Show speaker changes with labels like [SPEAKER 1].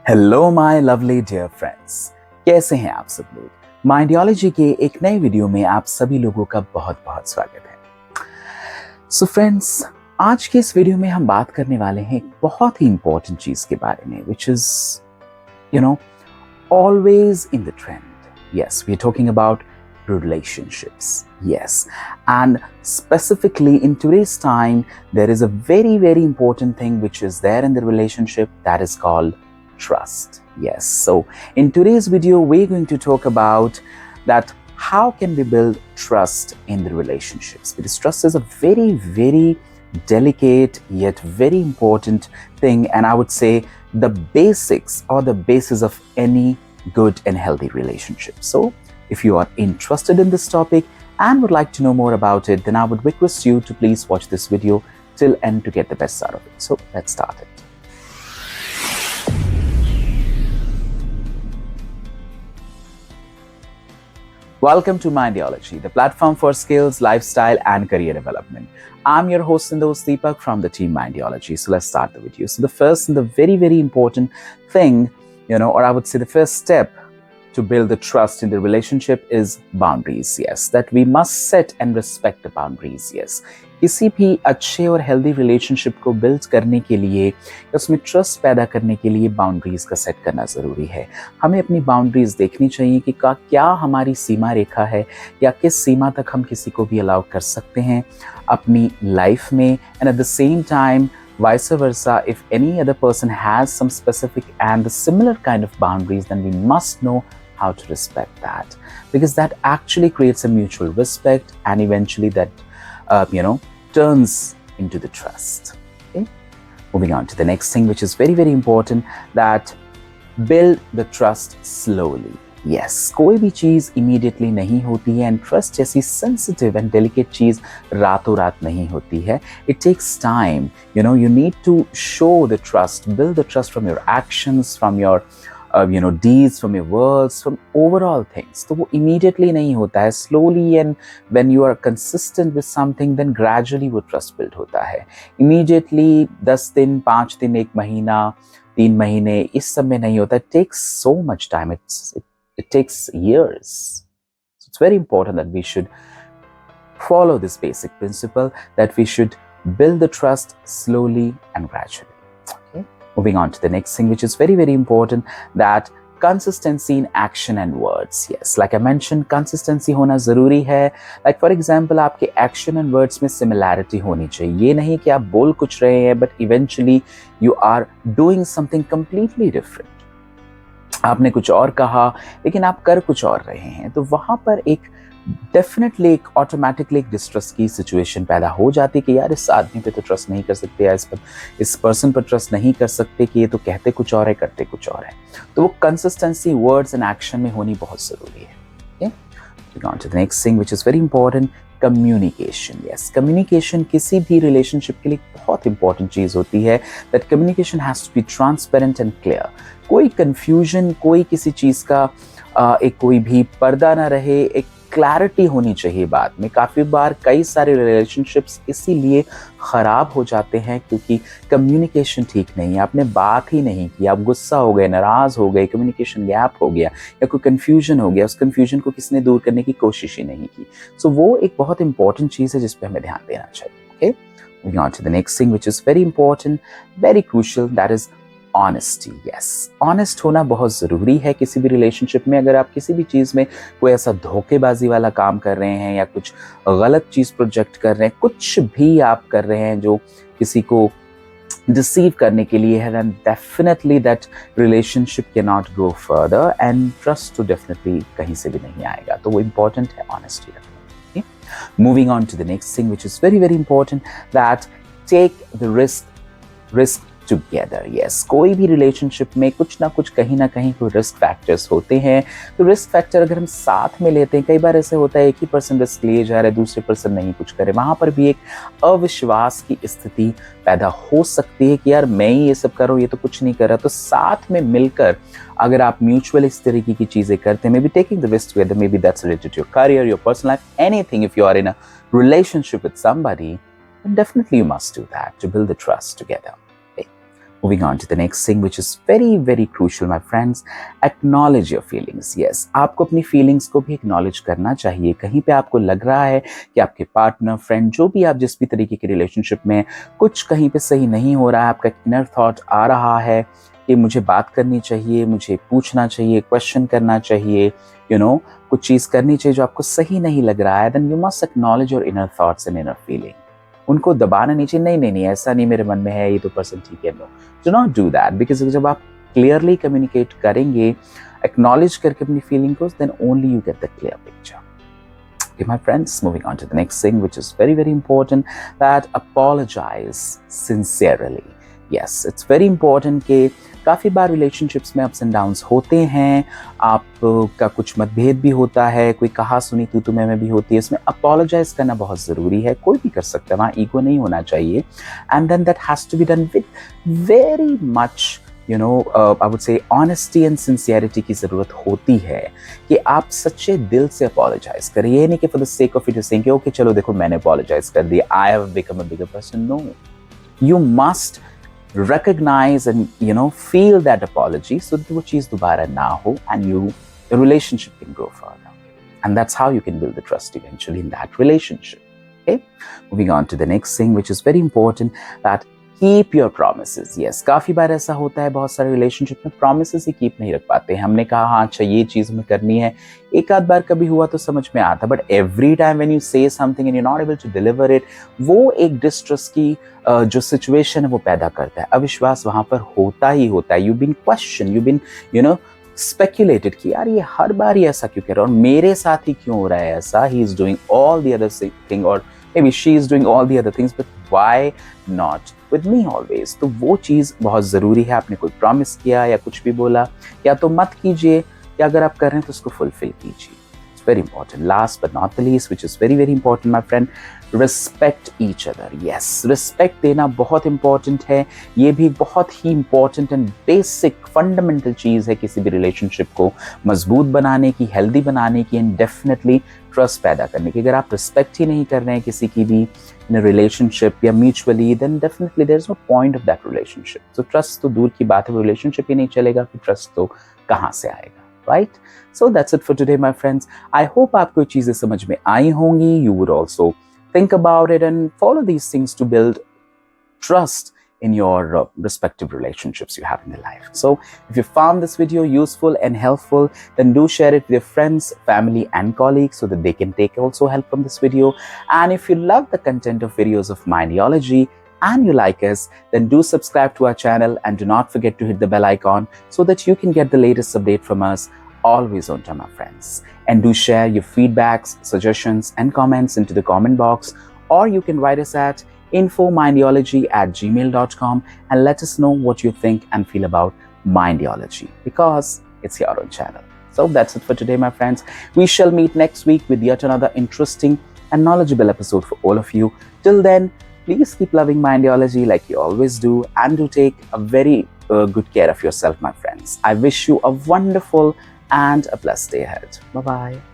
[SPEAKER 1] Hello my lovely dear friends, कैसे हैं आप सब लोग। माइंडियोलॉजी के एक नए वीडियो में आप सभी लोगों का बहुत बहुत स्वागत है। सो फ्रेंड्स, आज के इस वीडियो में हम बात करने वाले हैं एक बहुत ही इंपॉर्टेंट चीज के बारे में, which is you know always in the trend. Yes, we are talking about relationships. Yes, and specifically in today's time, there is a very, very important thing which is there in the relationship, that is called trust. Yes, so in today's video, we're going to talk about that how can we build trust in the relationships, because trust is a very, very delicate yet very important thing, and I would say the basics or the basis of any good and healthy relationship. So if you are interested in this topic and would like to know more about it, then I would request you to please watch this video till end to get the best out of it. So let's start it. Welcome to Mindiology, the platform for skills, lifestyle, and career development. I'm your host and host Deepak from the team Mindiology. So let's start the video. So the first and the very, very important thing, or I would say the first step to build the trust in the relationship is boundaries. Yes, that we must set and respect the boundaries. Yes, किसी भी अच्छे और healthy relationship को build करने के लिए, उसमें trust पैदा करने के लिए बाउंड्रीज का सेट करना ज़रूरी है। हमें अपनी बाउंड्रीज देखनी चाहिए कि क्या हमारी सीमा रेखा है, या किस सीमा तक हम किसी को भी अलाउ कर सकते हैं अपनी लाइफ में, and at the same time vice versa, if any other person has some specific and the similar kind of boundaries, then we must know how to respect that, because that actually creates a mutual respect, and eventually that turns into the trust. Okay, moving on to the next thing, which is very, very important, that build the trust slowly. Yes, कोई भी चीज immediately नहीं होती है, and trust जैसी sensitive and delicate चीज रातों रात नहीं होती है. It takes time. You need to show the trust, build the trust from your actions, from your deeds, from your words, from overall things. तो वो immediately नहीं होता है. Slowly, and when you are consistent with something, then gradually वो trust build होता है. Immediately 10 दिन, 5 दिन, 1 महीना, 3 महीने, इस सब में नहीं होता. It takes so much time. It takes years. So it's very important that we should follow this basic principle, that we should build the trust slowly and gradually. Okay? Moving on to the next thing, which is very, very important, that consistency in action and words. Yes, like I mentioned, consistency होना ज़रूरी है. Like for example, आपके action and words में similarity होनी चाहिए. ये नहीं कि आप बोल कुछ रहे हैं, but eventually you are doing something completely different. आपने कुछ और कहा लेकिन आप कर कुछ और रहे हैं, तो वहां पर एक डेफिनेटली एक ऑटोमेटिकली एक डिस्ट्रस्ट की सिचुएशन पैदा हो जाती है कि यार इस आदमी पे तो ट्रस्ट नहीं कर सकते, या इस पर्सन पर ट्रस्ट नहीं कर सकते कि ये तो कहते कुछ और है, करते कुछ और है. तो वो कंसिस्टेंसी वर्ड्स एंड एक्शन में होनी बहुत जरूरी है. Moving on to the next thing, which is very important, communication. Yes, communication किसी भी relationship के लिए बहुत important चीज होती है. That communication has to be transparent and clear. कोई confusion, कोई किसी चीज का एक कोई भी पर्दा ना रहे, एक क्लैरिटी होनी चाहिए बात में. काफ़ी बार कई सारे रिलेशनशिप्स इसीलिए ख़राब हो जाते हैं क्योंकि कम्युनिकेशन ठीक नहीं है. आपने बात ही नहीं की, आप गुस्सा हो गए, नाराज़ हो गए, कम्युनिकेशन गैप हो गया, या कोई कन्फ्यूजन हो गया, उस कन्फ्यूजन को किसी ने दूर करने की कोशिश ही नहीं की. सो वो एक बहुत इंपॉर्टेंट चीज़ है जिस पर हमें ध्यान देना चाहिए. Okay, moving on to the next thing, which is very important, very crucial, that is honesty. Yes, honest होना बहुत ज़रूरी है किसी भी रिलेशनशिप में. अगर आप किसी भी चीज़ में कोई ऐसा धोखेबाजी वाला काम कर रहे हैं, या कुछ गलत चीज़ प्रोजेक्ट कर रहे हैं, कुछ भी आप कर रहे हैं जो किसी को डिसीव करने के लिए है, then definitely that relationship cannot go further, and trust तो definitely कहीं से भी नहीं आएगा. तो वो important है honesty रखना. Moving on to the next thing, which is very, very important, that take the risk together. Yes, कोई भी रिलेशनशिप में कुछ ना कुछ कहीं ना कहीं कोई रिस्क फैक्टर्स होते हैं. तो रिस्क फैक्टर अगर हम साथ में लेते हैं, कई बार ऐसे होता है एक ही पर्सन रिस्क लिए जा रहा है, दूसरे पर्सन नहीं कुछ करे, वहां पर भी एक अविश्वास की स्थिति पैदा हो सकती है कि यार मैं ही ये सब कर रहा हूँ, ये तो कुछ नहीं कर रहा. तो साथ में मिलकर अगर आप म्यूचुअल इस तरीके की चीजें करते हैं, maybe taking the risk together, maybe that's related to your career, your personal life, anything. If you are in a relationship with somebody, then definitely you must do that to build the trust together. Moving on to the next thing, which is very, very crucial, my friends, acknowledge your feelings. Yes, आपको अपनी feelings को भी acknowledge करना चाहिए. कहीं पे आपको लग रहा है कि आपके partner, friend, जो भी आप जिस भी तरीके की relationship में कुछ कहीं पे सही नहीं हो रहा है, आपका inner thought आ रहा है कि मुझे बात करनी चाहिए, मुझे पूछना चाहिए, question करना चाहिए, कुछ चीज़ करनी चाहिए जो आपको सही नहीं लग रहा है, then you must acknowledge your inner thoughts and inner feeling. उनको दबाना नहीं चाहिए, नहीं ऐसा नहीं मेरे मन में है, ये तो पर्सन ठीक है. No, do not do that, because जब आप क्लियरली कम्युनिकेट करेंगे, एक्नॉलेज करके अपनी फीलिंग को, then only you get the clear picture. Okay, my friends, moving on to the next thing, which is very, very important, that apologize sincerely. Yes, it's very important कि काफ़ी बार relationships में ups and downs होते हैं, आपका कुछ मतभेद भी होता है, कोई कहा सुनी तू तुम्हें में भी होती है. इसमें अपोलोजाइज करना बहुत ज़रूरी है. कोई भी कर सकता है, वहाँ ईगो नहीं होना चाहिए. And then that has to be done with very much I would say honesty and sincerity की ज़रूरत होती है कि आप सच्चे दिल से अपोलोजाइज करें. ये नहीं कि for the sake of it saying okay चलो देखो मैंने अपोलोजाइज कर दिया, I have become a bigger person. No, you must recognize and feel that apology so that वो चीज़ दोबारा ना हो, and your relationship can grow further, and that's how you can build the trust eventually in that relationship. Okay, moving on to the next thing, which is very important, that keep your promises. Yes, काफ़ी बार ऐसा होता है, बहुत सारे relationship में promises ही keep नहीं रख पाते. हमने कहा हाँ अच्छा ये चीज़ हमें करनी है, एक आध बार कभी हुआ तो समझ में आता, but every time when you say something and you not able to deliver it, वो एक डिस्ट्रस्ट की जो सिचुएशन है वो पैदा करता है. अविश्वास वहाँ पर होता ही होता है. You been question, you been speculated कि यार ये हर बार ही ऐसा क्यों कर रहा है और मेरे साथ ही क्यों हो रहा है ऐसा. He is doing all the other thing, और maybe she is doing all the other things, but why not with me always? तो वो चीज़ बहुत ज़रूरी है. आपने कोई प्रॉमिस किया या कुछ भी बोला, या तो मत कीजिए, या अगर आप कर रहे हैं तो उसको फुलफिल कीजिए. It's very important. Last but not the least, which is very, very important, my friend, respect each other. Yes, respect देना बहुत important है. ये भी बहुत ही important and basic fundamental चीज़ है किसी भी relationship को मजबूत बनाने की, healthy बनाने की, and definitely ट्रस्ट पैदा करने की. अगर आप रिस्पेक्ट ही नहीं कर रहे हैं किसी की भी इन रिलेशनशिप या mutually, then definitely there is no point of that relationship. तो ट्रस्ट तो दूर की बात है, वो रिलेशनशिप ही नहीं चलेगा, फिर ट्रस्ट तो कहाँ से आएगा, right? So that's it for today my friends. I hope आपको ये चीज़ें समझ में आई होंगी. You would also think about it and follow these things to build trust in your respective relationships you have in your life. So if you found this video useful and helpful, then do share it with your friends, family and colleagues so that they can take also help from this video. And if you love the content of videos of Mindiology and you like us, then do subscribe to our channel and do not forget to hit the bell icon so that you can get the latest update from us always on time, my friends. And do share your feedbacks, suggestions and comments into the comment box, or you can write us at info.mindiology@gmail.com and let us know what you think and feel about Mindiology, because it's your own channel. So that's it for today, my friends. We shall meet next week with yet another interesting and knowledgeable episode for all of you. Till then, please keep loving Mindiology like you always do, and do take a very good care of yourself, my friends. I wish you a wonderful and a blessed day ahead. Bye-bye.